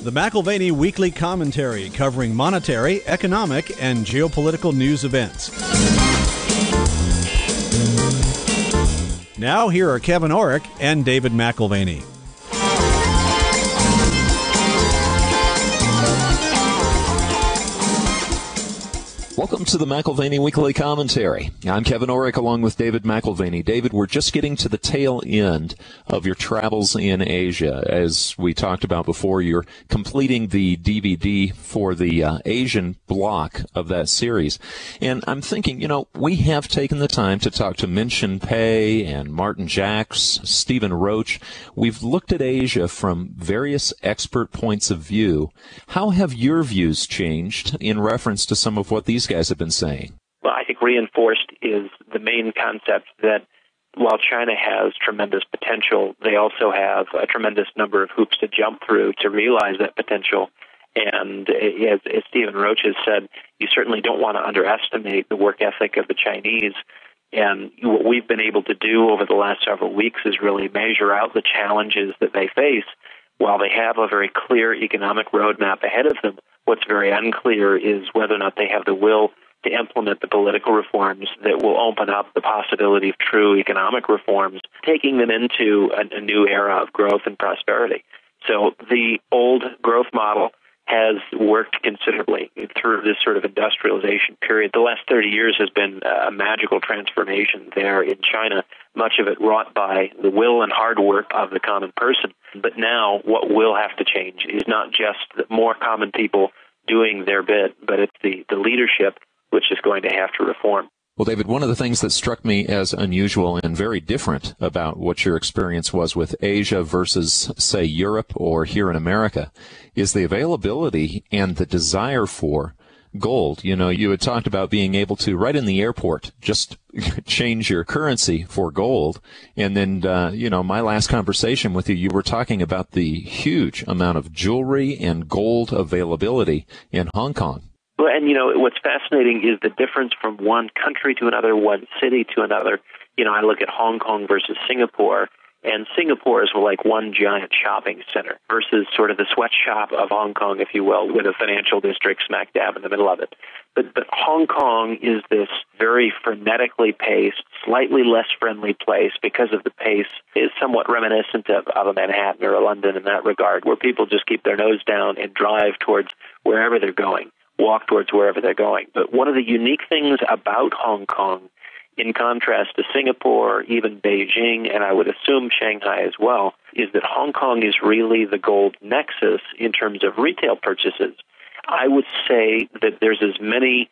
The McAlvany Weekly Commentary, covering monetary, economic, and geopolitical news events. Now, here are Kevin Orrick and David McAlvany. Welcome to the McAlvany Weekly Commentary. I'm Kevin Orrick along with David McAlvany. David, we're just getting to the tail end of your travels in Asia. As we talked about before, you're completing the DVD for the Asian block of that series. And I'm thinking, we have taken the time to talk to Min-Shin Pei and Martin Jacks, Stephen Roach. We've looked at Asia from various expert points of view. How have your views changed in reference to some of what these guys have been saying? Well, I think reinforced is the main concept that while China has tremendous potential, they also have a tremendous number of hoops to jump through to realize that potential. And as Stephen Roach has said, you certainly don't want to underestimate the work ethic of the Chinese. And what we've been able to do over the last several weeks is really measure out the challenges that they face. While they have a very clear economic roadmap ahead of them, what's very unclear is whether or not they have the will to implement the political reforms that will open up the possibility of true economic reforms, taking them into a new era of growth and prosperity. So the old growth model has worked considerably through this sort of industrialization period. The last 30 years has been a magical transformation there in China, much of it wrought by the will and hard work of the common person. But now what will have to change is not just the more common people doing their bit, but it's the leadership which is going to have to reform. Well, David, one of the things that struck me as unusual and very different about what your experience was with Asia versus, say, Europe or here in America is the availability and the desire for gold. You had talked about being able to, right in the airport, just change your currency for gold. And then, my last conversation with you, you were talking about the huge amount of jewelry and gold availability in Hong Kong. Well, and, what's fascinating is the difference from one country to another, one city to another. I look at Hong Kong versus Singapore, and Singapore is like one giant shopping center versus sort of the sweatshop of Hong Kong, if you will, with a financial district smack dab in the middle of it. But Hong Kong is this very frenetically paced, slightly less friendly place because of the pace is somewhat reminiscent of a Manhattan or a London in that regard, where people just keep their nose down and drive towards wherever they're going, walk towards wherever they're going. But one of the unique things about Hong Kong, in contrast to Singapore, even Beijing, and I would assume Shanghai as well, is that Hong Kong is really the gold nexus in terms of retail purchases. I would say that there's as many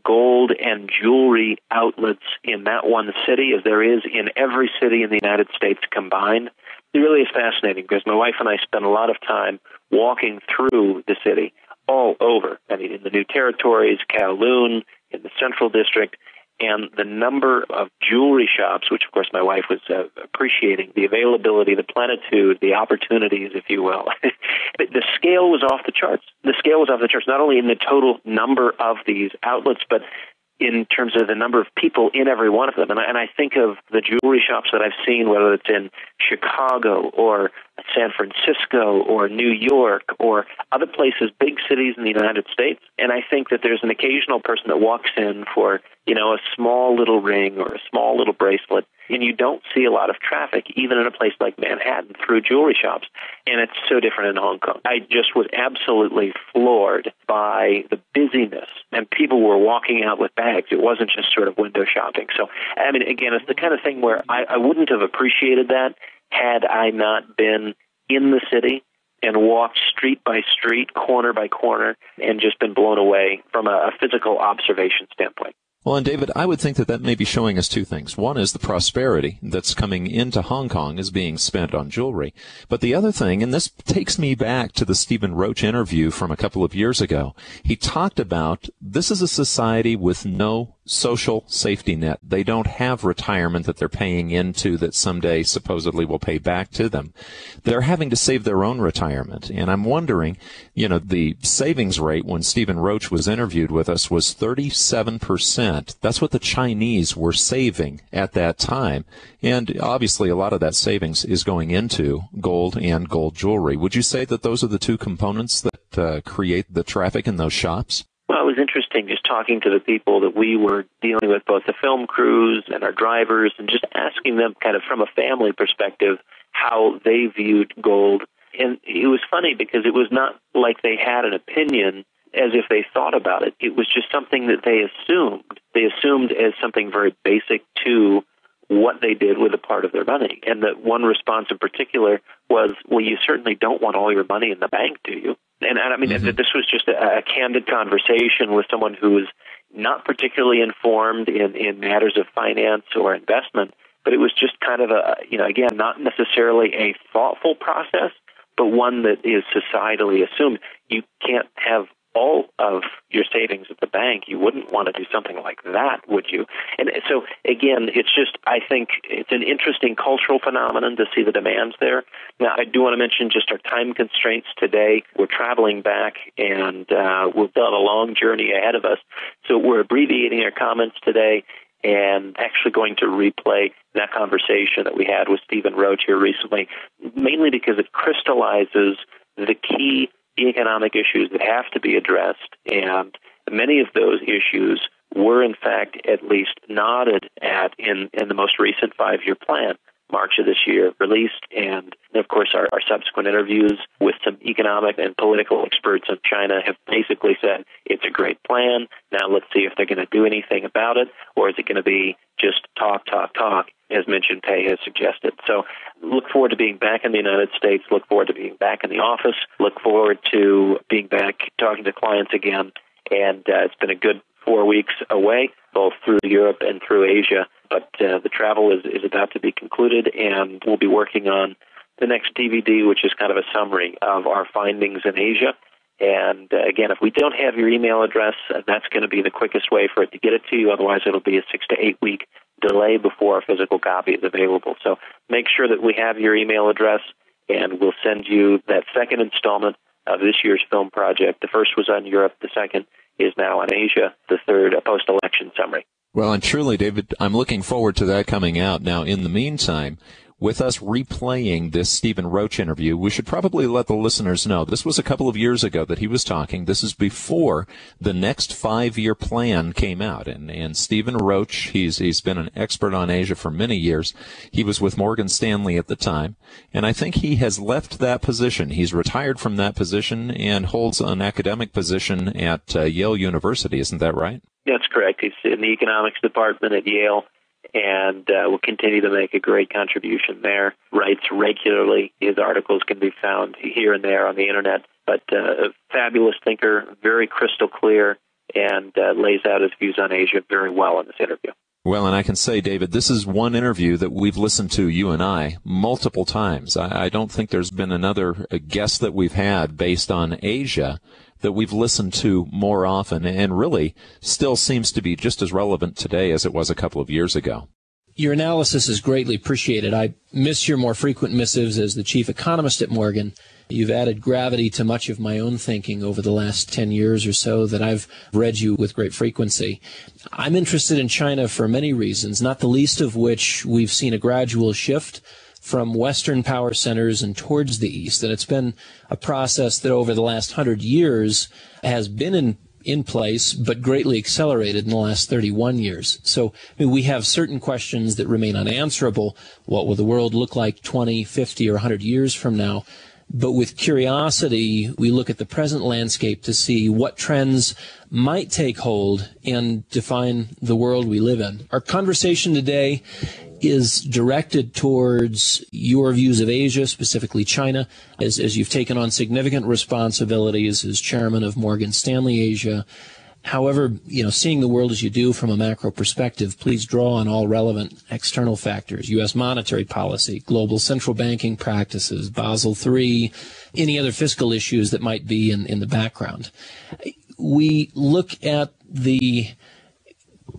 gold and jewelry outlets in that one city as there is in every city in the United States combined. It really is fascinating because my wife and I spend a lot of time walking through the city all over. I mean, in the New Territories, Kowloon, in the Central District, and the number of jewelry shops, which, of course, my wife was appreciating, the availability, the plenitude, the opportunities, if you will. The scale was off the charts. The scale was off the charts, not only in the total number of these outlets, but in terms of the number of people in every one of them. And I think of the jewelry shops that I've seen, whether it's in Chicago or San Francisco or New York or other places, big cities in the United States, and I think that there's an occasional person that walks in for, a small little ring or a small little bracelet, and you don't see a lot of traffic, even in a place like Manhattan, through jewelry shops. And it's so different in Hong Kong. I just was absolutely floored by the busyness, and people were walking out with bags. It wasn't just sort of window shopping. So, I mean, again, it's the kind of thing where I wouldn't have appreciated that had I not been in the city and walked street by street, corner by corner, and just been blown away from a physical observation standpoint. Well, and David, I would think that may be showing us two things. One is the prosperity that's coming into Hong Kong is being spent on jewelry. But the other thing, and this takes me back to the Stephen Roach interview from a couple of years ago, he talked about this is a society with no social safety net. They don't have retirement that they're paying into that someday supposedly will pay back to them. They're having to save their own retirement. And I'm wondering, the savings rate when Stephen Roach was interviewed with us was 37%. That's what the Chinese were saving at that time. And obviously a lot of that savings is going into gold and gold jewelry. Would you say that those are the two components that create the traffic in those shops? Well, it was interesting just talking to the people that we were dealing with, both the film crews and our drivers, and just asking them kind of from a family perspective how they viewed gold. And it was funny because it was not like they had an opinion as if they thought about it. It was just something that they assumed. They assumed as something very basic to what they did with a part of their money. And that one response in particular was, well, you certainly don't want all your money in the bank, do you? And I mean, this was just a candid conversation with someone who was not particularly informed in matters of finance or investment, but it was just kind of again, not necessarily a thoughtful process, but one that is societally assumed. You can't have all of your savings at the bank. You wouldn't want to do something like that, would you? And so, again, it's just, I think it's an interesting cultural phenomenon to see the demands there. Now, I do want to mention just our time constraints today. We're traveling back, and we've got a long journey ahead of us. So we're abbreviating our comments today and actually going to replay that conversation that we had with Stephen Roach here recently, mainly because it crystallizes the key economic issues that have to be addressed, and many of those issues were, in fact, at least nodded at in the most recent 5-year plan, March of this year, released, and of course our subsequent interviews with some economic and political experts in China have basically said it's a great plan. Now let's see if they're going to do anything about it, or is it going to be just talk, as Min Junpei has suggested. So look forward to being back in the United States, look forward to being back in the office, look forward to being back talking to clients again. And it's been a good 4 weeks away, both through Europe and through Asia. But the travel is about to be concluded, and we'll be working on the next DVD, which is kind of a summary of our findings in Asia. And again, if we don't have your email address, that's going to be the quickest way for it to get it to you. Otherwise, it'll be a 6 to 8 week delay before a physical copy is available. So make sure that we have your email address, and we'll send you that second installment of this year's film project. The first was on Europe. The second is now on Asia. The third, a post-election summary. Well, and truly, David, I'm looking forward to that coming out. Now, in the meantime, with us replaying this Stephen Roach interview, we should probably let the listeners know this was a couple of years ago that he was talking. This is before the next 5-year plan came out. And Stephen Roach, he's been an expert on Asia for many years. He was with Morgan Stanley at the time, and I think he has left that position. He's retired from that position and holds an academic position at Yale University. Isn't that right? That's correct. He's in the economics department at Yale, and will continue to make a great contribution there. Writes regularly. His articles can be found here and there on the Internet, but a fabulous thinker, very crystal clear, and lays out his views on Asia very well in this interview. Well, and I can say, David, this is one interview that we've listened to, you and I, multiple times. I don't think there's been another guest that we've had based on Asia that we've listened to more often, and really still seems to be just as relevant today as it was a couple of years ago. Your analysis is greatly appreciated. I miss your more frequent missives as the chief economist at Morgan. You've added gravity to much of my own thinking over the last 10 years or so that I've read you with great frequency. I'm interested in China for many reasons, not the least of which we've seen a gradual shift from Western power centers and towards the East. And it's been a process that over the last 100 years has been in place, but greatly accelerated in the last 31 years. So we have certain questions that remain unanswerable. What will the world look like 20, 50, or 100 years from now? But with curiosity, we look at the present landscape to see what trends might take hold and define the world we live in. Our conversation today is directed towards your views of Asia, specifically China, as you've taken on significant responsibilities as chairman of Morgan Stanley Asia. However, seeing the world as you do from a macro perspective, please draw on all relevant external factors, U.S. monetary policy, global central banking practices, Basel III, any other fiscal issues that might be in the background. We look at the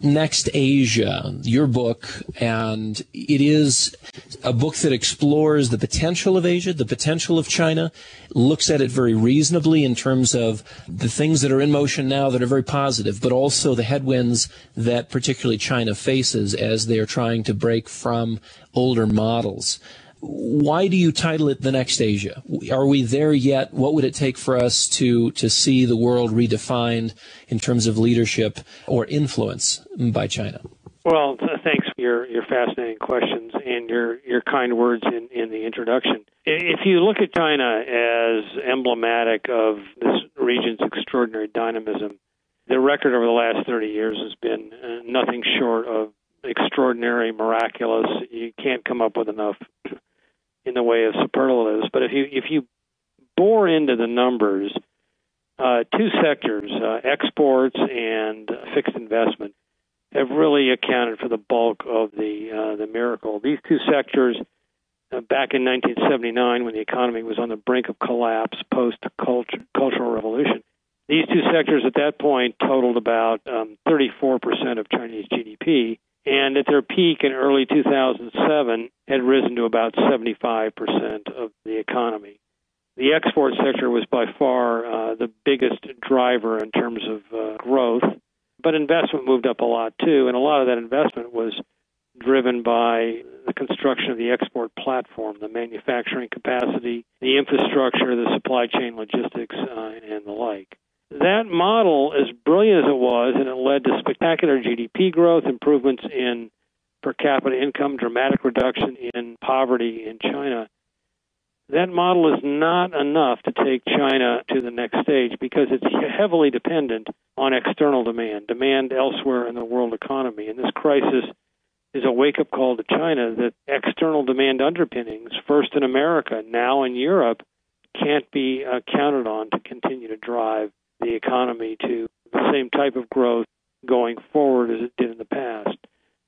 Next Asia, your book, and it is a book that explores the potential of Asia, the potential of China, looks at it very reasonably in terms of the things that are in motion now that are very positive, but also the headwinds that particularly China faces as they are trying to break from older models. Why do you title it The Next Asia? Are we there yet? What would it take for us to see the world redefined in terms of leadership or influence by China? Well, thanks for your fascinating questions and your kind words in the introduction. If you look at China as emblematic of this region's extraordinary dynamism, the record over the last 30 years has been nothing short of extraordinary, miraculous. You can't come up with enough in the way of superlatives. But if you bore into the numbers, two sectors, exports and fixed investment, have really accounted for the bulk of the miracle. These two sectors, back in 1979, when the economy was on the brink of collapse post-Cultural Revolution, these two sectors at that point totaled about 34% of Chinese GDP, and at their peak in early 2007 had risen to about 75% of the economy. The export sector was by far the biggest driver in terms of growth, but investment moved up a lot too, and a lot of that investment was driven by the construction of the export platform, the manufacturing capacity, the infrastructure, the supply chain logistics, and the like. That model, as brilliant as it was, and it led to spectacular GDP growth, improvements in per capita income, dramatic reduction in poverty in China, that model is not enough to take China to the next stage because it's heavily dependent on external demand elsewhere in the world economy. And this crisis is a wake-up call to China that external demand underpinnings, first in America, now in Europe, can't be counted on to continue to drive the economy to the same type of growth going forward as it did in the past.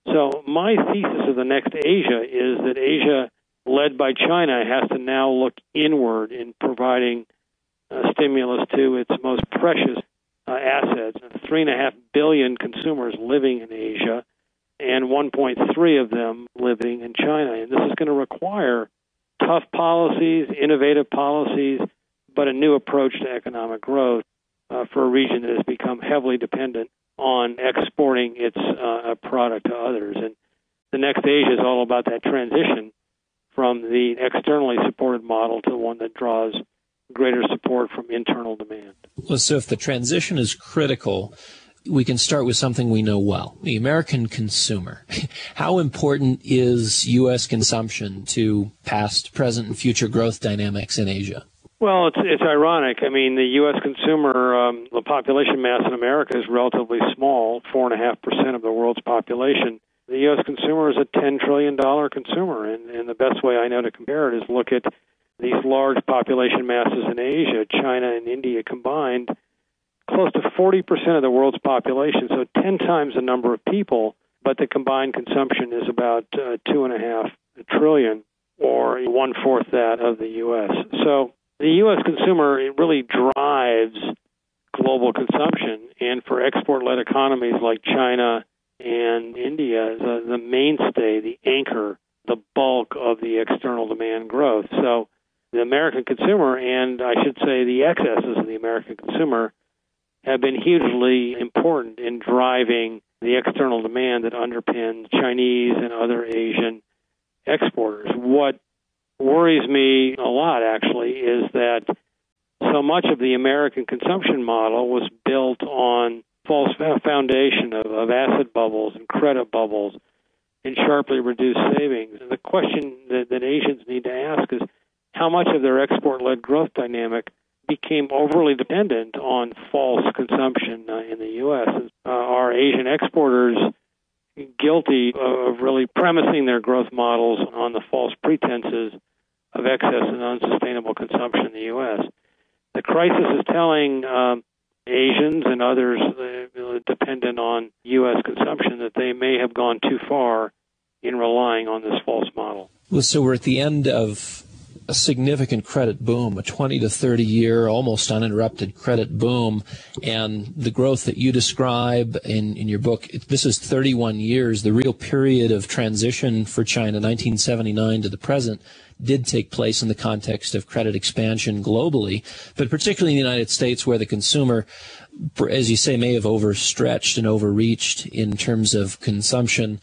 So my thesis of the next Asia is that Asia, led by China, has to now look inward in providing stimulus to its most precious assets. 3.5 billion consumers living in Asia and 1.3 of them living in China. And this is going to require tough policies, innovative policies, but a new approach to economic growth for a region that has become heavily dependent on exporting its product to others. And the next Asia is all about that transition from the externally supported model to one that draws greater support from internal demand. Well, so if the transition is critical, we can start with something we know well, the American consumer. How important is U.S. consumption to past, present, and future growth dynamics in Asia? Well, it's ironic. I mean, the U.S. consumer, the population mass in America is relatively small, 4.5% of the world's population. The U.S. consumer is a $10 trillion consumer, and the best way I know to compare it is look at these large population masses in Asia, China and India combined, close to 40% of the world's population, so 10 times the number of people, but the combined consumption is about $2.5 trillion, or one-fourth that of the U.S. So the U.S. consumer, it really drives global consumption, and for export-led economies like China and India, the mainstay, the anchor, the bulk of the external demand growth. So the American consumer, and I should say the excesses of the American consumer, have been hugely important in driving the external demand that underpins Chinese and other Asian exporters. What worries me a lot, actually, is that so much of the American consumption model was built on false foundation of asset bubbles and credit bubbles and sharply reduced savings. And the question that Asians need to ask is how much of their export-led growth dynamic became overly dependent on false consumption in the U.S. Are Asian exporters guilty of really premising their growth models on the false pretenses of excess and unsustainable consumption in the U.S.? The crisis is telling Asians and others dependent on U.S. consumption that they may have gone too far in relying on this false model. Well, so we're at the end of a significant credit boom, a 20 to 30 year, almost uninterrupted credit boom. And the growth that you describe in your book, this is 31 years. The real period of transition for China, 1979 to the present, did take place in the context of credit expansion globally, but particularly in the United States, where the consumer, as you say, may have overstretched and overreached in terms of consumption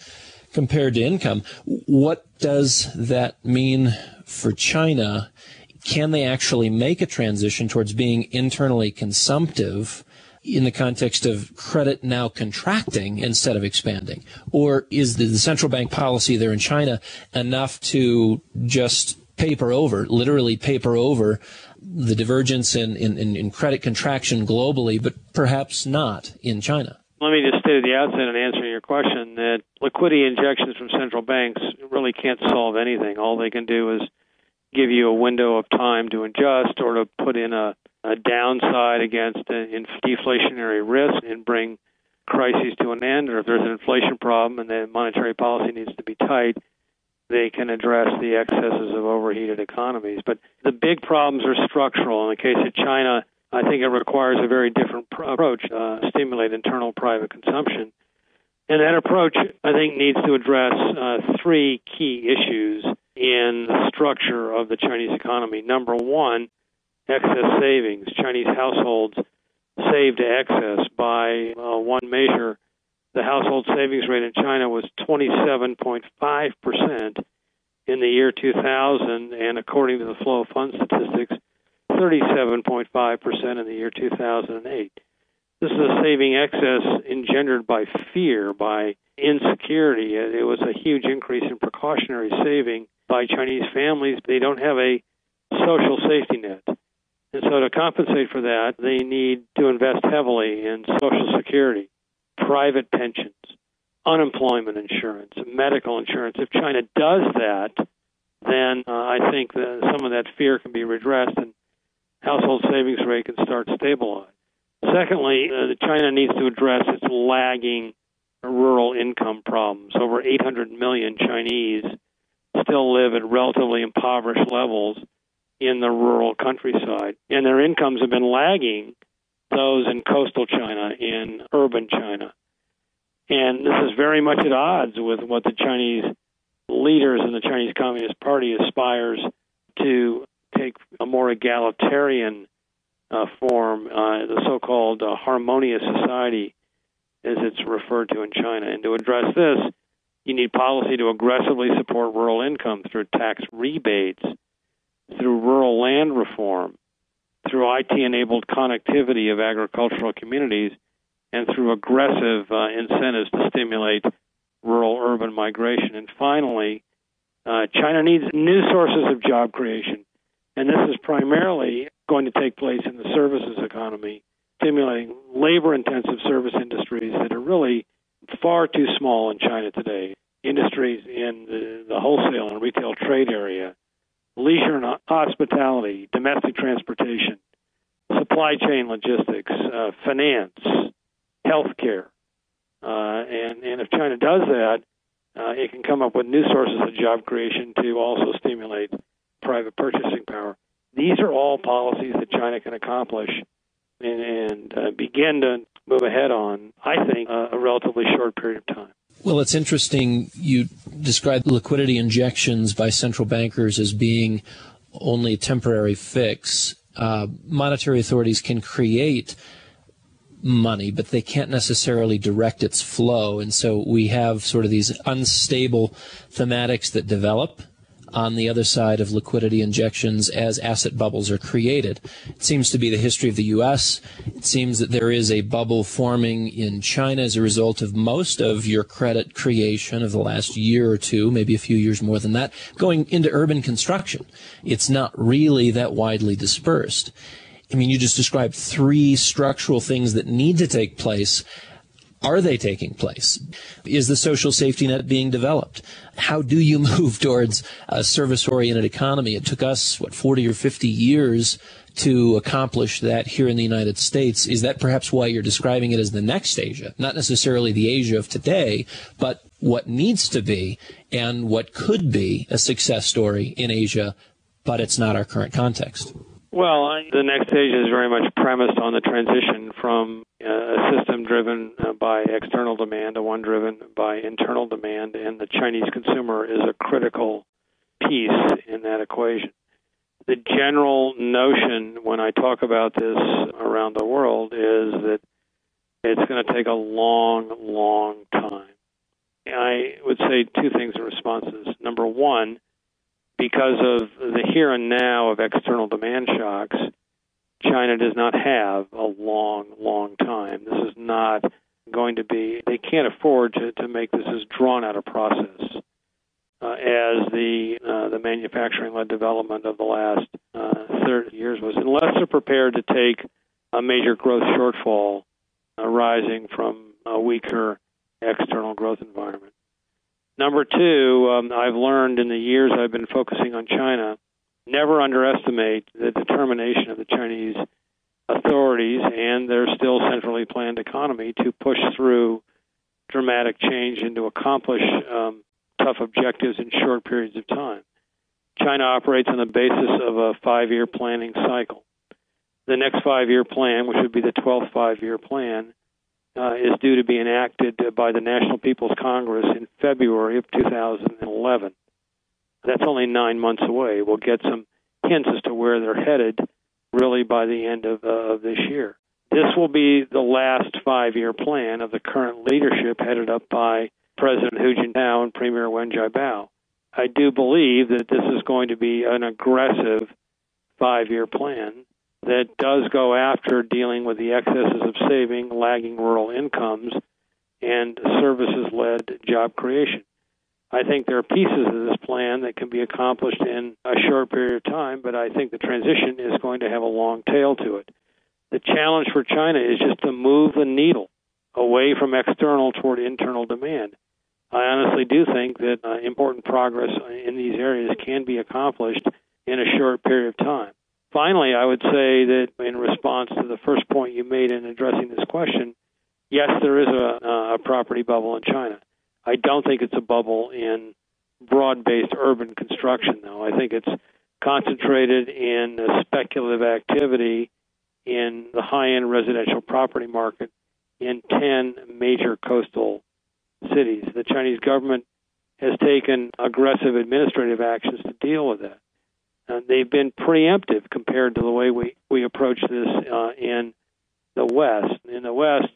compared to income. What does that mean for China? Can they actually make a transition towards being internally consumptive in the context of credit now contracting instead of expanding? Or is the central bank policy there in China enough to just literally paper over the divergence in credit contraction globally, but perhaps not in China? Let me just state at the outset in answering your question that liquidity injections from central banks really can't solve anything. All they can do is give you a window of time to adjust or to put in a downside against deflationary risk and bring crises to an end. Or if there's an inflation problem and the monetary policy needs to be tight, they can address the excesses of overheated economies. But the big problems are structural. In the case of China, I think it requires a very different approach, stimulate internal private consumption. And that approach, I think, needs to address three key issues in the structure of the Chinese economy. Number one, excess savings. Chinese households save to excess. By one measure, the household savings rate in China was 27.5% in the year 2000, and according to the flow of funds statistics, 37.5% in the year 2008. This is a saving excess engendered by fear, by insecurity. It was a huge increase in precautionary saving by Chinese families. They don't have a social safety net. And so to compensate for that, they need to invest heavily in Social Security, private pensions, unemployment insurance, medical insurance. If China does that, then I think that some of that fear can be redressed and household savings rate can start to stabilize. Secondly, China needs to address its lagging rural income problems. Over 800 million Chinese still live at relatively impoverished levels in the rural countryside, and their incomes have been lagging those in coastal China, in urban China. And this is very much at odds with what the Chinese leaders in the Chinese Communist Party aspires to take a more egalitarian form, the so-called harmonious society, as it's referred to in China. And to address this, you need policy to aggressively support rural income through tax rebates, through rural land reform, through IT-enabled connectivity of agricultural communities, and through aggressive incentives to stimulate rural-urban migration. And finally, China needs new sources of job creation. And this is primarily going to take place in the services economy, stimulating labor-intensive service industries that are really far too small in China today. Industries in the wholesale and retail trade area, leisure and hospitality, domestic transportation, supply chain logistics, finance, healthcare. And if China does that, it can come up with new sources of job creation to also stimulate private purchasing power. These are all policies that China can accomplish and begin to move ahead on, I think, a relatively short period of time. Well, it's interesting you describe liquidity injections by central bankers as being only a temporary fix. Monetary authorities can create money, but they can't necessarily direct its flow. And so we have sort of these unstable thematics that develop on the other side of liquidity injections as asset bubbles are created. It seems to be the history of the U.S. It seems that there is a bubble forming in China as a result of most of your credit creation of the last year or two, maybe a few years more than that, going into urban construction. It's not really that widely dispersed. I mean, you just described three structural things that need to take place. Are they taking place? Is the social safety net being developed? How do you move towards a service-oriented economy? It took us, 40 or 50 years to accomplish that here in the United States. Is that perhaps why you're describing it as the next Asia? Not necessarily the Asia of today, but what needs to be and what could be a success story in Asia but it's not our current context. Well, the next stage is very much premised on the transition from a system driven by external demand to one driven by internal demand, and the Chinese consumer is a critical piece in that equation. The general notion when I talk about this around the world is that it's going to take a long, long time. I would say two things in response to this. Number one, because of the here and now of external demand shocks, China does not have a long, long time. This is not going to be, they can't afford to make this as drawn out a process as the manufacturing-led development of the last 30 years was, unless they're prepared to take a major growth shortfall arising from a weaker external growth environment. Number two, I've learned in the years I've been focusing on China, never underestimate the determination of the Chinese authorities and their still centrally planned economy to push through dramatic change and to accomplish tough objectives in short periods of time. China operates on the basis of a 5-year planning cycle. The next 5-year plan, which would be the 12th 5-year plan, is due to be enacted by the National People's Congress in February of 2011. That's only 9 months away. We'll get some hints as to where they're headed really by the end of this year. This will be the last 5-year plan of the current leadership headed up by President Hu Jintao and Premier Wen Jiabao. I do believe that this is going to be an aggressive 5-year plan that does go after dealing with the excesses of saving, lagging rural incomes, and services-led job creation. I think there are pieces of this plan that can be accomplished in a short period of time, but I think the transition is going to have a long tail to it. The challenge for China is just to move the needle away from external toward internal demand. I honestly do think that important progress in these areas can be accomplished in a short period of time. Finally, I would say that in response to the first point you made in addressing this question, yes, there is a property bubble in China. I don't think it's a bubble in broad-based urban construction, though. I think it's concentrated in speculative activity in the high-end residential property market in 10 major coastal cities. The Chinese government has taken aggressive administrative actions to deal with that. They've been preemptive compared to the way we approach this in the West. In the West,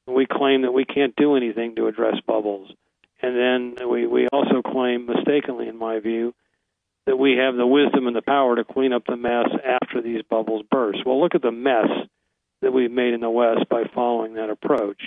we claim that we can't do anything to address bubbles. And then we also claim, mistakenly in my view, that we have the wisdom and the power to clean up the mess after these bubbles burst. Well, look at the mess that we've made in the West by following that approach.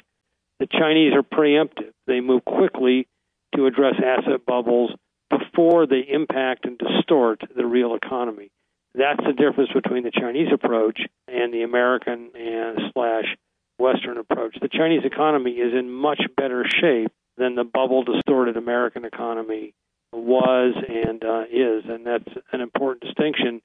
The Chinese are preemptive. They move quickly to address asset bubbles before they impact and distort the real economy. That's the difference between the Chinese approach and the American and / Western approach. The Chinese economy is in much better shape than the bubble-distorted American economy was and is, and that's an important distinction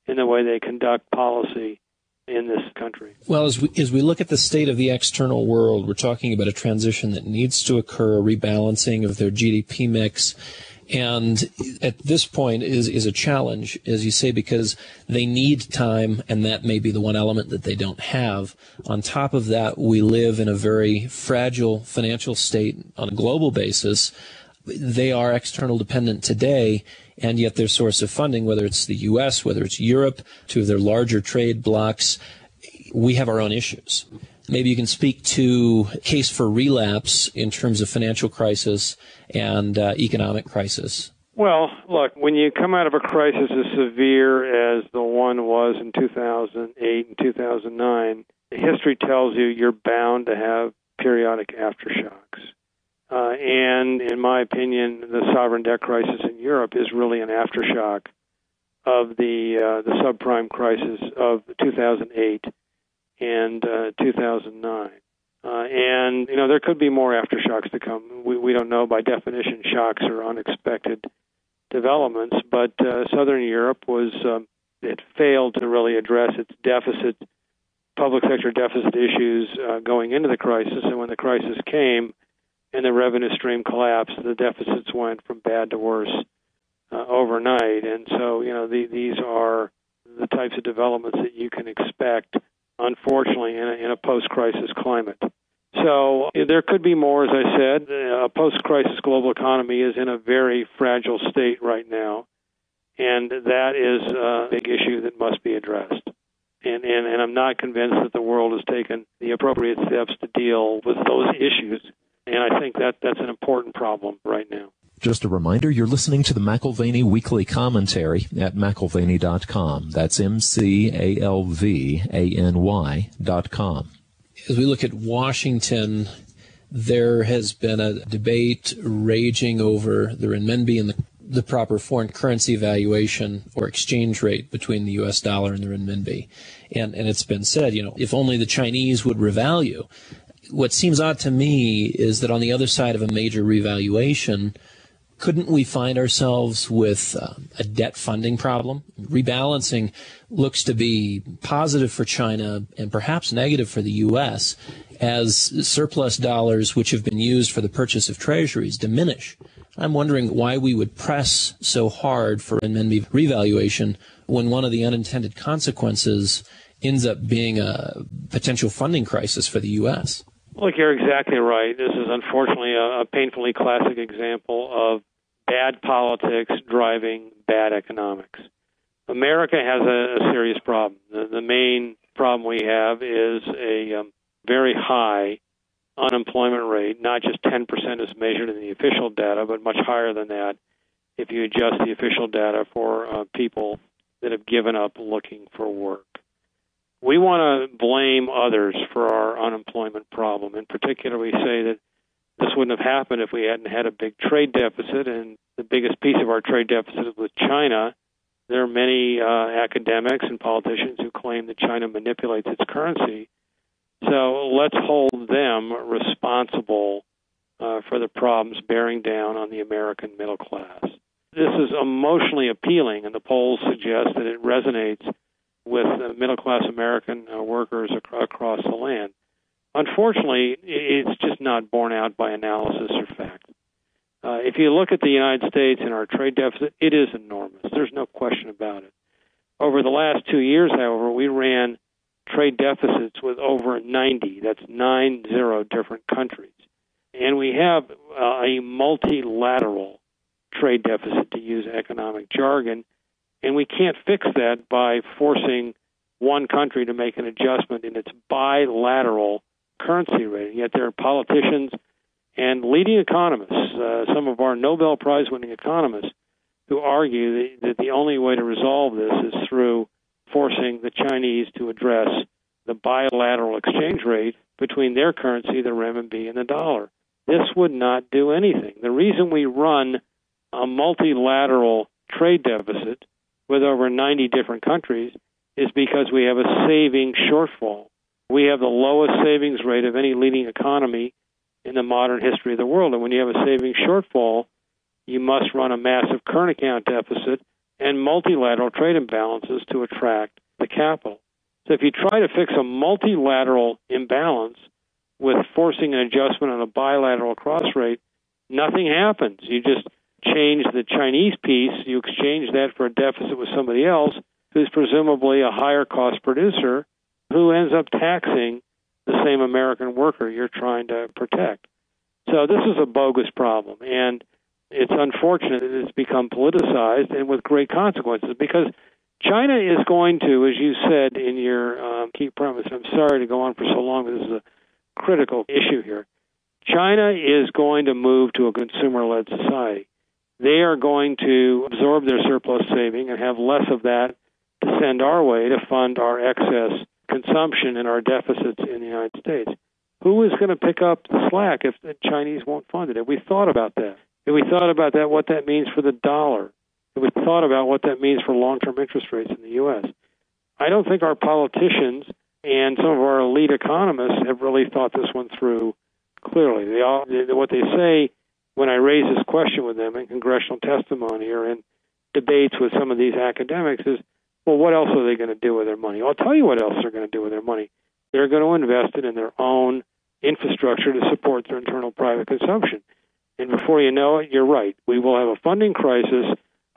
in the way they conduct policy in this country. Well, as we look at the state of the external world, we're talking about a transition that needs to occur, a rebalancing of their GDP mix. And at this point is a challenge, as you say, because they need time, and that may be the one element that they don't have. On top of that, we live in a very fragile financial state on a global basis. They are external dependent today, and yet their source of funding, whether it's the U.S., whether it's Europe, two of their larger trade blocs, we have our own issues. Maybe you can speak to case for relapse in terms of financial crisis and economic crisis. Well, look, when you come out of a crisis as severe as the one was in 2008 and 2009, history tells you you're bound to have periodic aftershocks. And in my opinion, the sovereign debt crisis in Europe is really an aftershock of the subprime crisis of 2008 and 2009. And, you know, there could be more aftershocks to come. We don't know. By definition, shocks are unexpected developments. But Southern Europe it failed to really address its public sector deficit issues going into the crisis. And when the crisis came and the revenue stream collapsed, the deficits went from bad to worse overnight. And so, these are the types of developments that you can expect, unfortunately, in a post-crisis climate. So there could be more, as I said. A post-crisis global economy is in a very fragile state right now, and that is a big issue that must be addressed. And I'm not convinced that the world has taken the appropriate steps to deal with those issues, and I think that's an important problem right now. Just a reminder, you're listening to the McAlvany Weekly Commentary at McAlvany.com. That's McAlvany.com. As we look at Washington, there has been a debate raging over the renminbi and the proper foreign currency valuation or exchange rate between the U.S. dollar and the renminbi. And it's been said, if only the Chinese would revalue. What seems odd to me is that on the other side of a major revaluation, couldn't we find ourselves with a debt funding problem? Rebalancing looks to be positive for China and perhaps negative for the U.S. as surplus dollars which have been used for the purchase of treasuries diminish. I'm wondering why we would press so hard for renminbi revaluation when one of the unintended consequences ends up being a potential funding crisis for the U.S. Look, you're exactly right. This is unfortunately a painfully classic example of bad politics driving bad economics. America has a serious problem. The main problem we have is a very high unemployment rate, not just 10% as measured in the official data, but much higher than that if you adjust the official data for people that have given up looking for work. We want to blame others for our unemployment problem. In particular, we say that this wouldn't have happened if we hadn't had a big trade deficit, and the biggest piece of our trade deficit is with China. There are many academics and politicians who claim that China manipulates its currency. So let's hold them responsible for the problems bearing down on the American middle class. This is emotionally appealing, and the polls suggest that it resonates with middle-class American workers across the land. Unfortunately, it's just not borne out by analysis or fact. If you look at the United States and our trade deficit, it is enormous. There's no question about it. Over the last 2 years, however, we ran trade deficits with over 90. That's 90 different countries. And we have a multilateral trade deficit, to use economic jargon, and we can't fix that by forcing one country to make an adjustment in its bilateral currency rate. Yet there are politicians and leading economists, some of our Nobel Prize-winning economists, who argue that the only way to resolve this is through forcing the Chinese to address the bilateral exchange rate between their currency, the renminbi, and the dollar. This would not do anything. The reason we run a multilateral trade deficit with over 90 different countries is because we have a saving shortfall. We have the lowest savings rate of any leading economy in the modern history of the world. And when you have a saving shortfall, you must run a massive current account deficit and multilateral trade imbalances to attract the capital. So if you try to fix a multilateral imbalance with forcing an adjustment on a bilateral cross rate, nothing happens. You just change the Chinese piece, you exchange that for a deficit with somebody else who's presumably a higher cost producer who ends up taxing the same American worker you're trying to protect. So this is a bogus problem, and it's unfortunate that it's become politicized and with great consequences, because China is going to, as you said in your key premise, I'm sorry to go on for so long, but this is a critical issue here. China is going to move to a consumer-led society. They are going to absorb their surplus saving and have less of that to send our way to fund our excess consumption and our deficits in the United States. Who is going to pick up the slack if the Chinese won't fund it? Have we thought about that? Have we thought about that, what that means for the dollar? Have we thought about what that means for long-term interest rates in the U.S.? I don't think our politicians and some of our elite economists have really thought this one through clearly. What they say when I raise this question with them in congressional testimony or in debates with some of these academics is, well, what else are they going to do with their money? I'll tell you what else they're going to do with their money. They're going to invest it in their own infrastructure to support their internal private consumption. And before you know it, you're right. We will have a funding crisis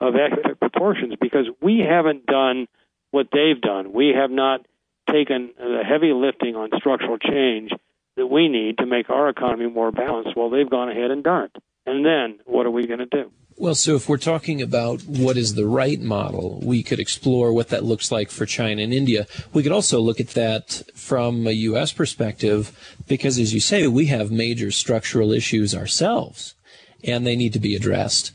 of epic proportions because we haven't done what they've done. We have not taken the heavy lifting on structural change that we need to make our economy more balanced. Well, they've gone ahead and done it. And then what are we going to do? Well, so if we're talking about what is the right model, we could explore what that looks like for China and India. We could also look at that from a U.S. perspective because, as you say, we have major structural issues ourselves, and they need to be addressed.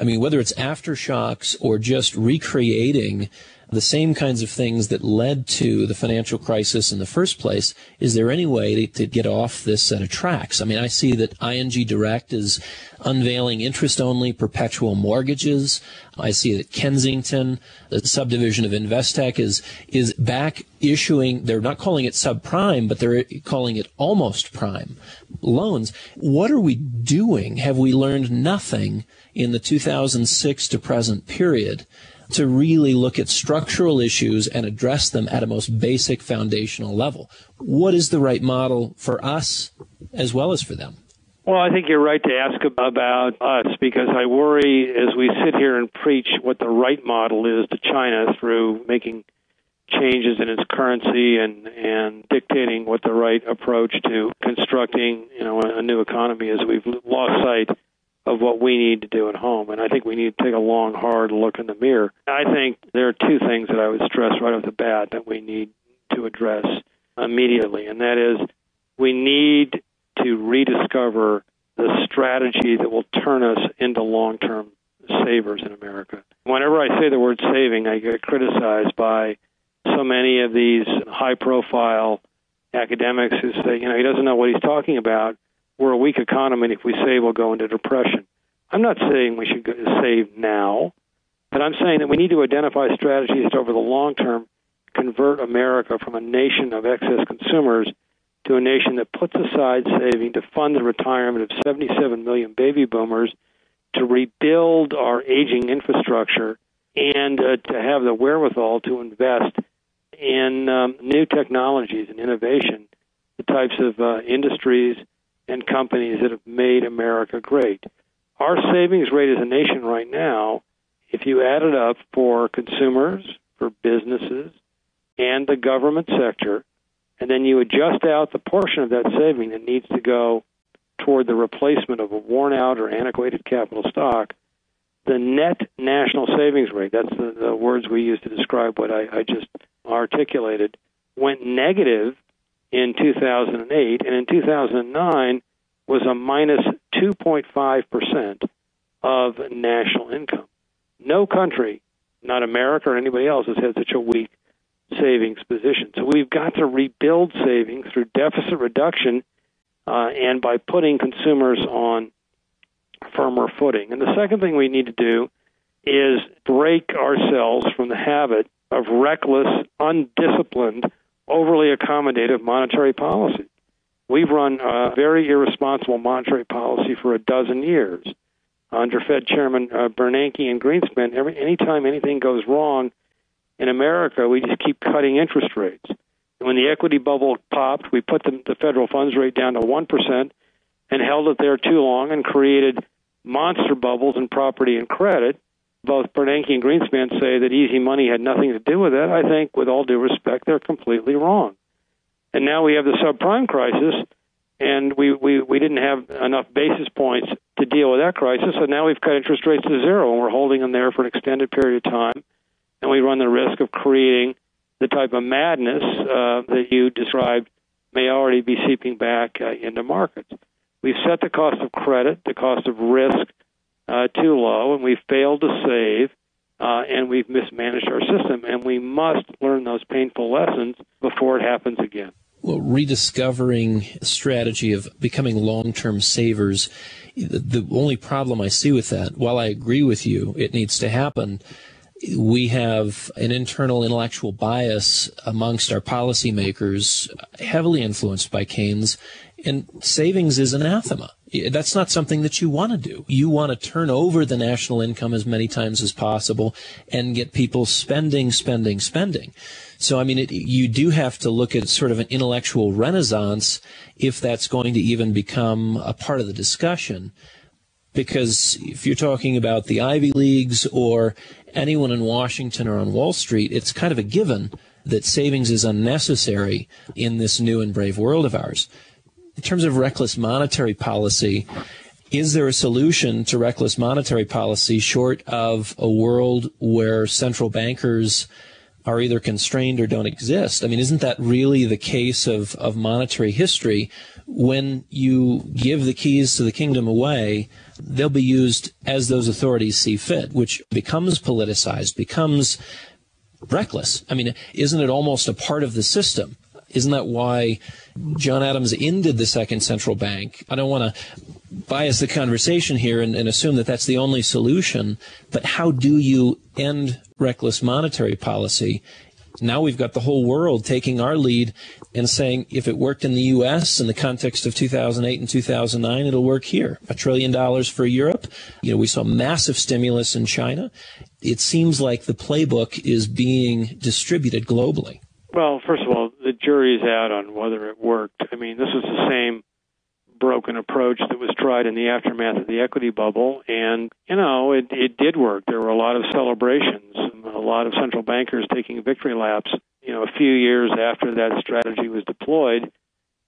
I mean, whether it's aftershocks or just recreating the same kinds of things that led to the financial crisis in the first place, is there any way to get off this set of tracks? I mean, I see that ING Direct is unveiling interest-only perpetual mortgages. I see that Kensington, the subdivision of Investec, is back issuing, they're not calling it subprime, but they're calling it almost prime loans. What are we doing? Have we learned nothing in the 2006 to present period to really look at structural issues and address them at a most basic foundational level? What is the right model for us as well as for them? Well, I think you're right to ask about us because I worry as we sit here and preach what the right model is to China through making changes in its currency and dictating what the right approach to constructing, a new economy is. We've lost sight of what we need to do at home. And I think we need to take a long, hard look in the mirror. I think there are two things that I would stress right off the bat that we need to address immediately, and that is we need to rediscover the strategy that will turn us into long-term savers in America. Whenever I say the word saving, I get criticized by so many of these high-profile academics who say, he doesn't know what he's talking about. We're a weak economy, and if we save, we'll go into depression. I'm not saying we should save now, but I'm saying that we need to identify strategies to, over the long term, convert America from a nation of excess consumers to a nation that puts aside saving to fund the retirement of 77 million baby boomers, to rebuild our aging infrastructure, and to have the wherewithal to invest in new technologies and innovation, the types of industries and companies that have made America great. Our savings rate as a nation right now, if you add it up for consumers, for businesses, and the government sector, and then you adjust out the portion of that saving that needs to go toward the replacement of a worn-out or antiquated capital stock, the net national savings rate, that's the words we use to describe what I just articulated, went negative in 2008, and in 2009 was a minus 2.5% of national income. No country, not America or anybody else, has had such a weak savings position. So we've got to rebuild savings through deficit reduction and by putting consumers on firmer footing. And the second thing we need to do is break ourselves from the habit of reckless, undisciplined, overly accommodative monetary policy. We've run a very irresponsible monetary policy for a dozen years. Under Fed Chairman Bernanke and Greenspan, anytime anything goes wrong in America, we just keep cutting interest rates. And when the equity bubble popped, we put the federal funds rate down to 1% and held it there too long and created monster bubbles in property and credit. Both Bernanke and Greenspan say that easy money had nothing to do with it. I think, with all due respect, they're completely wrong. And now we have the subprime crisis, and we didn't have enough basis points to deal with that crisis, so now we've cut interest rates to zero, and we're holding them there for an extended period of time, and we run the risk of creating the type of madness that you described may already be seeping back into markets. We've set the cost of credit, the cost of risk, too low, and we've failed to save, and we've mismanaged our system, and we must learn those painful lessons before it happens again. Well, rediscovering the strategy of becoming long-term savers, the only problem I see with that, while I agree with you, it needs to happen, we have an internal intellectual bias amongst our policymakers, heavily influenced by Keynes, and savings is anathema. That's not something that you want to do. You want to turn over the national income as many times as possible and get people spending. So, I mean, you do have to look at sort of an intellectual renaissance if that's going to even become a part of the discussion. Because if you're talking about the Ivy Leagues or anyone in Washington or on Wall Street, it's kind of a given that savings is unnecessary in this new and brave world of ours. In terms of reckless monetary policy, is there a solution to reckless monetary policy short of a world where central bankers are either constrained or don't exist? I mean, isn't that really the case of monetary history? When you give the keys to the kingdom away, they'll be used as those authorities see fit, which becomes politicized, becomes reckless. I mean, isn't it almost a part of the system? Isn't that why John Adams ended the second central bank? I don't want to bias the conversation here and assume that that's the only solution, but how do you end reckless monetary policy? Now we've got the whole world taking our lead and saying if it worked in the U.S. in the context of 2008 and 2009, it'll work here. $1 trillion for Europe. We saw massive stimulus in China. It seems like the playbook is being distributed globally. Well, first of all, the jury's out on whether it worked. I mean, this was the same broken approach that was tried in the aftermath of the equity bubble, and, it did work. There were a lot of celebrations, a lot of central bankers taking victory laps, a few years after that strategy was deployed,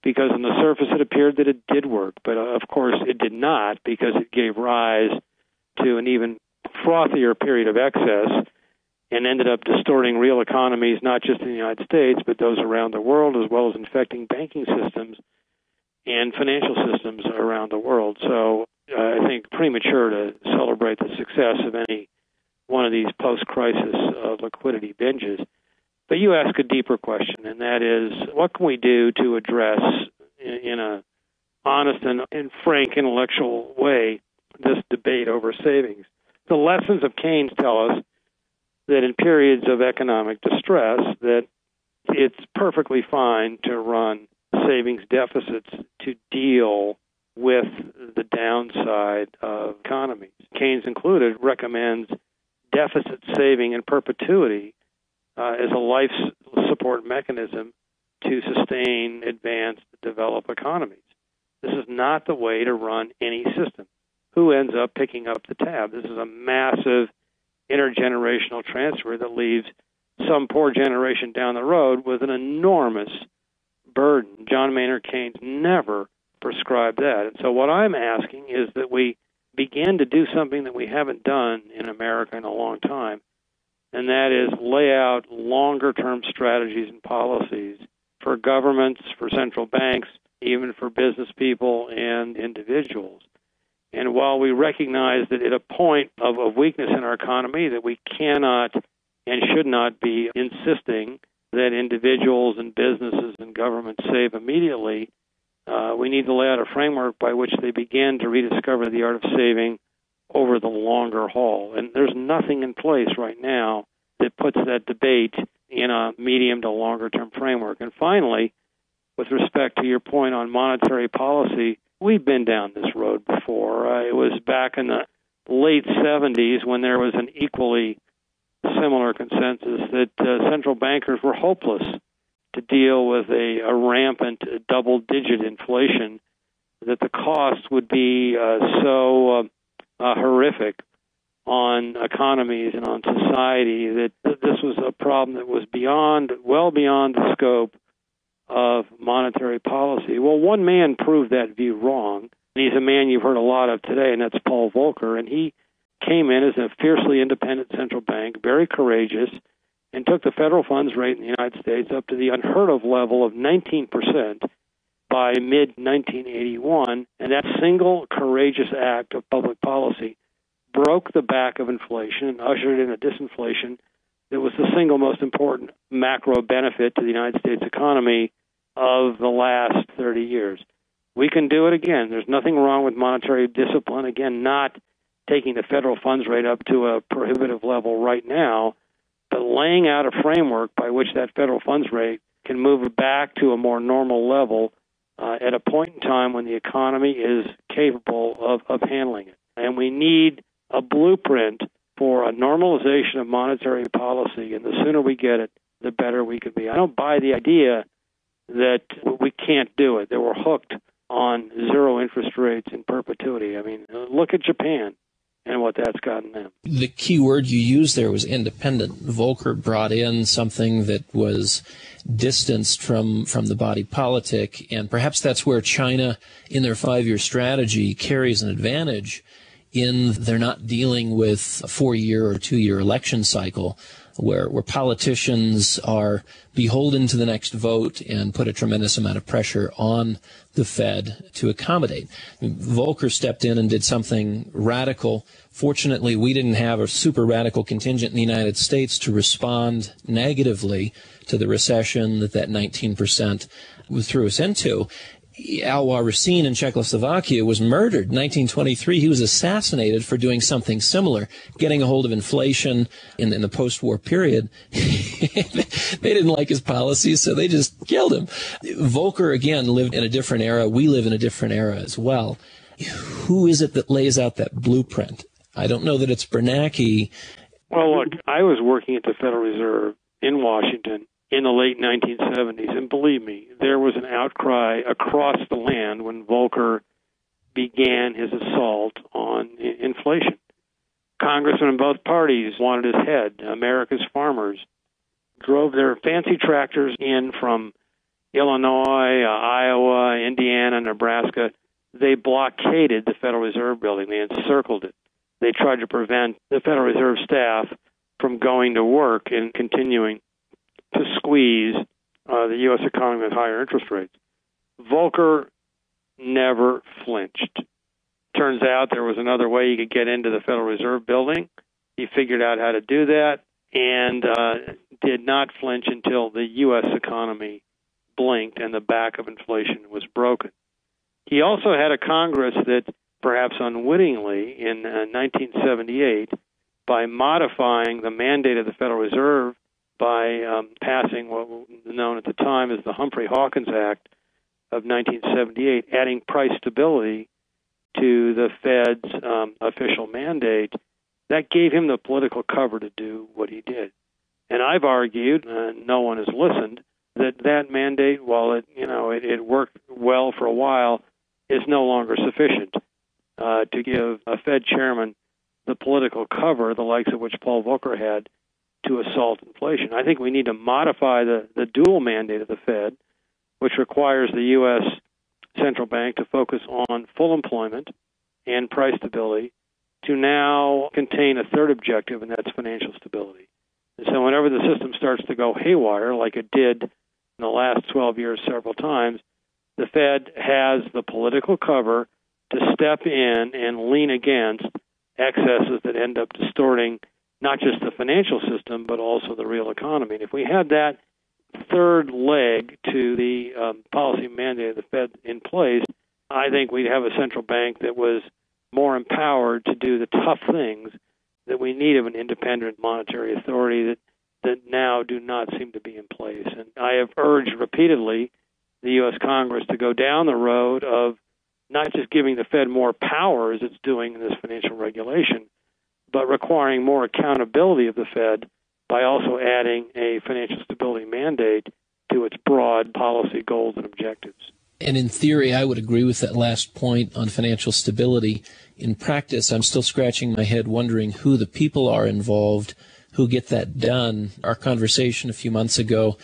because on the surface it appeared that it did work. But, of course, it did not, because it gave rise to an even frothier period of excess and ended up distorting real economies, not just in the United States, but those around the world, as well as infecting banking systems and financial systems around the world. So I think premature to celebrate the success of any one of these post-crisis liquidity binges. But you ask a deeper question, and that is, what can we do to address, in a honest and frank intellectual way, this debate over savings? The lessons of Keynes tell us that in periods of economic distress, that it's perfectly fine to run savings deficits to deal with the downside of economies. Keynes included recommends deficit saving in perpetuity as a life support mechanism to sustain advanced developed economies. This is not the way to run any system. Who ends up picking up the tab? This is a massive intergenerational transfer that leaves some poor generation down the road with an enormous burden. John Maynard Keynes never prescribed that. And so what I'm asking is that we begin to do something that we haven't done in America in a long time, and that is lay out longer-term strategies and policies for governments, for central banks, even for business people and individuals. And while we recognize that at a point of weakness in our economy that we cannot and should not be insisting that individuals and businesses and governments save immediately, we need to lay out a framework by which they begin to rediscover the art of saving over the longer haul. And there's nothing in place right now that puts that debate in a medium to longer term framework. And finally, with respect to your point on monetary policy, we've been down this road before. It was back in the late 70s when there was an equally similar consensus that central bankers were hopeless to deal with a rampant double-digit inflation, that the cost would be so horrific on economies and on society that this was a problem that was well beyond the scope of monetary policy. Well, one man proved that view wrong, and he's a man you've heard a lot of today, and that's Paul Volcker, and he came in as a fiercely independent central bank, very courageous, and took the federal funds rate in the United States up to the unheard-of level of 19% by mid-1981, and that single courageous act of public policy broke the back of inflation and ushered in a disinflation that was the single most important macro benefit to the United States economy of the last 30 years. We can do it again. There's nothing wrong with monetary discipline. Again, not taking the federal funds rate up to a prohibitive level right now, but laying out a framework by which that federal funds rate can move back to a more normal level at a point in time when the economy is capable of handling it. And we need a blueprint for a normalization of monetary policy, and the sooner we get it, the better we can be. I don't buy the idea that we can't do it, that we're hooked on zero interest rates in perpetuity. I mean, look at Japan and what that's gotten them. The key word you used there was independent. Volcker brought in something that was distanced from the body politic, and perhaps that's where China, in their 5-year strategy, carries an advantage in they're not dealing with a 4-year or 2-year election cycle where politicians are beholden to the next vote and put a tremendous amount of pressure on the Fed to accommodate. Volcker stepped in and did something radical. Fortunately, we didn't have a super radical contingent in the United States to respond negatively to the recession that 19% threw us into. Alois Racine in Czechoslovakia was murdered in 1923. He was assassinated for doing something similar, getting a hold of inflation in the post-war period. They didn't like his policies, so they just killed him. Volcker, again, lived in a different era. We live in a different era as well. Who is it that lays out that blueprint? I don't know that it's Bernanke. Well, look, I was working at the Federal Reserve in Washington in the late 1970s, and believe me, there was an outcry across the land when Volcker began his assault on inflation. Congressmen in both parties wanted his head. America's farmers drove their fancy tractors in from Illinois, Iowa, Indiana, Nebraska. They blockaded the Federal Reserve building. They encircled it. They tried to prevent the Federal Reserve staff from going to work and continuing to squeeze the U.S. economy with higher interest rates. Volcker never flinched. Turns out there was another way you could get into the Federal Reserve building. He figured out how to do that and did not flinch until the U.S. economy blinked and the back of inflation was broken. He also had a Congress that, perhaps unwittingly, in 1978, by modifying the mandate of the Federal Reserve by passing what was known at the time as the Humphrey-Hawkins Act of 1978, adding price stability to the Fed's official mandate, that gave him the political cover to do what he did. And I've argued, no one has listened, that mandate, while it worked well for a while, is no longer sufficient to give a Fed chairman the political cover, the likes of which Paul Volcker had, to assault inflation. I think we need to modify the dual mandate of the Fed, which requires the U.S. central bank to focus on full employment and price stability, to now contain a third objective, and that's financial stability. And so whenever the system starts to go haywire, like it did in the last 12 years several times, the Fed has the political cover to step in and lean against excesses that end up distorting not just the financial system, but also the real economy. And if we had that third leg to the policy mandate of the Fed in place, I think we'd have a central bank that was more empowered to do the tough things that we need of an independent monetary authority that now do not seem to be in place. And I have urged repeatedly the U.S. Congress to go down the road of not just giving the Fed more power, as it's doing in this financial regulation, but requiring more accountability of the Fed by also adding a financial stability mandate to its broad policy goals and objectives. And in theory, I would agree with that last point on financial stability. In practice, I'm still scratching my head wondering who the people are involved who get that done. Our conversation a few months ago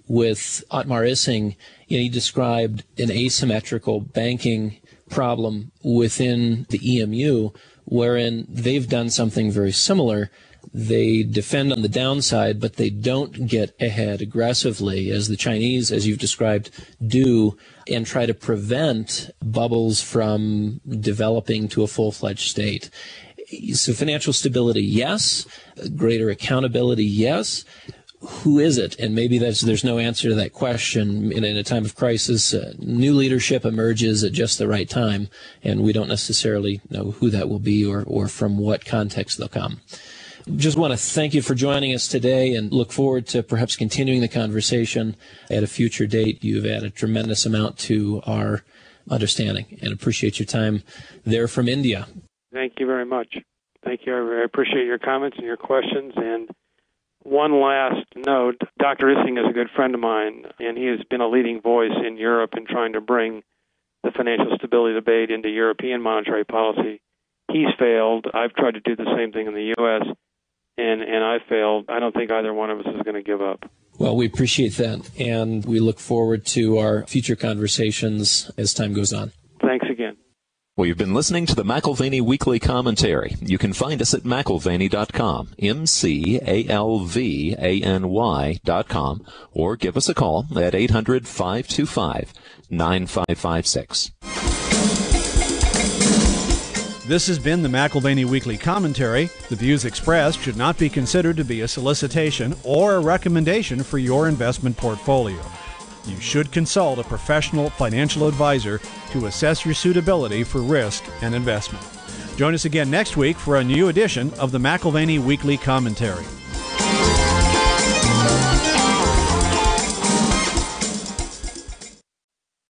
with Otmar Issing, he described an asymmetrical banking problem within the EMU, wherein they've done something very similar. They defend on the downside, but they don't get ahead aggressively, as the Chinese, as you've described, do, and try to prevent bubbles from developing to a full-fledged state. So financial stability, yes. Greater accountability, yes. Who is it? And maybe there's no answer to that question. In a time of crisis, new leadership emerges at just the right time, and we don't necessarily know who that will be or from what context they'll come. Just want to thank you for joining us today and look forward to perhaps continuing the conversation at a future date. You've added a tremendous amount to our understanding and appreciate your time there from India. Thank you very much. Thank you. I appreciate your comments and your questions. And one last note, Dr. Issing is a good friend of mine, and he has been a leading voice in Europe in trying to bring the financial stability debate into European monetary policy. He's failed. I've tried to do the same thing in the U.S., and I failed. I don't think either one of us is going to give up. Well, we appreciate that, and we look forward to our future conversations as time goes on. Thanks again. Well, you've been listening to the McAlvany Weekly Commentary. You can find us at McAlvany.com, McAlvany.com, or give us a call at 800-525-9556. This has been the McAlvany Weekly Commentary. The views expressed should not be considered to be a solicitation or a recommendation for your investment portfolio. You should consult a professional financial advisor to assess your suitability for risk and investment. Join us again next week for a new edition of the McAlvany Weekly Commentary.